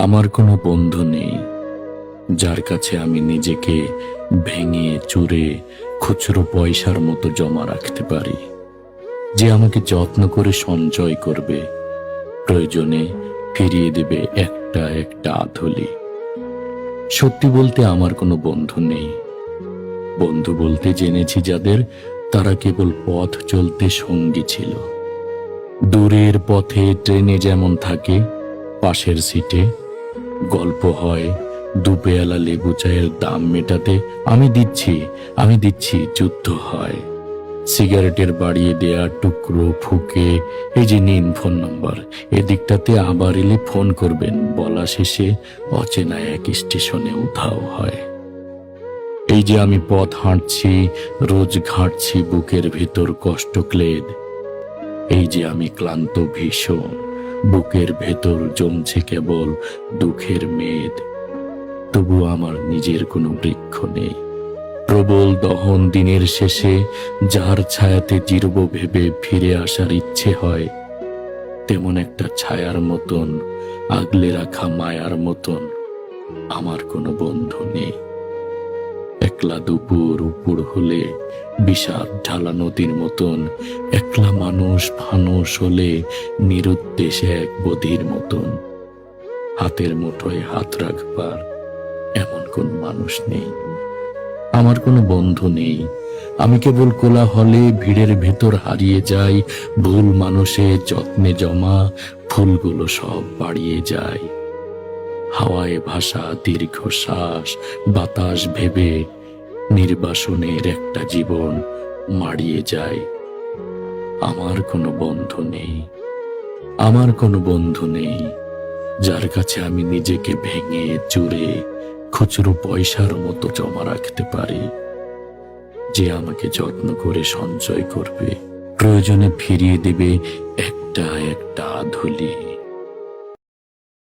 আমার কোনো বন্ধু নেই যার কাছে আমি নিজেকে ভেঙে চুরে খুচরো পয়সার মতো জমা রাখতে পারি, যে আমাকে যত্ন করে সঞ্চয় করবে, প্রয়োজনে ফিরিয়ে দেবে একটা একটা আধুলি। সত্যি বলতে আমার কোনো বন্ধু নেই। বন্ধু বলতে জেনেছি যাদের, তারা কেবল পথ চলতে সঙ্গী ছিল। দূরের পথে ট্রেনে যেমন থাকে, পাশের সিটে গল্প হয়, দুপেয়ালা লেবু চায়ের দাম মেটাতে আমি দিচ্ছি যুদ্ধ হয়। সিগারেটের বাড়িয়ে দেয়া টুকরো ফুকে, এই যে নিন ফোন নম্বর, এদিকটাতে আবার এলে ফোন করবেন বলা শেষে অচেনা এক স্টেশনে উধাও হয়। এই যে আমি পথ হাঁটছি, রোজ ঘাঁটছি বুকের ভেতর কষ্ট ক্লেদ। এই যে আমি ক্লান্ত ভীষণ, বুকের ভেতর জমছে কেবল দুঃখের মেদ। তবু আমার নিজের কোনো বৃক্ষ নেই। প্রবল দহন দিনের শেষে যার ছায়াতে চিরব ভেবে ফিরে আসার ইচ্ছে হয়, তেমন একটা ছায়ার মতন, আগলে রাখা মায়ার মতন আমার কোনো বন্ধু নেই। একলা দুপুর উপর হলে বিষাদ ঢালা নদীর মতন, একলা মানুষ ফানুষ হলে নিরুদ্দেশে এক বধির মতন। হাতের মুঠোয় হাত রাখবার এমন কোন মানুষ নেই। আমার কোনো বন্ধু নেই। আমি কেবল কোলাহলে ভিড়ের ভেতর হারিয়ে যাই, ভুল মানুষে যত্নে জমা ফুলগুলো সব বাড়িয়ে যায়। হাওয়ায় ভাসা দীর্ঘশ্বাস, বাতাস ভেবে নির্বাসনের একটা জীবন মাড়িয়ে যায়। আমার কোনো বন্ধু নেই, আমার কোনো বন্ধু নেই যার কাছে আমি নিজেকে ভেঙে চুরে খুচরো পয়সার মতো জমা রাখতে পারি, যে আমাকে যত্ন করে সঞ্চয় করবে, প্রয়োজনে ফিরিয়ে দেবে একটা একটা ধুলি।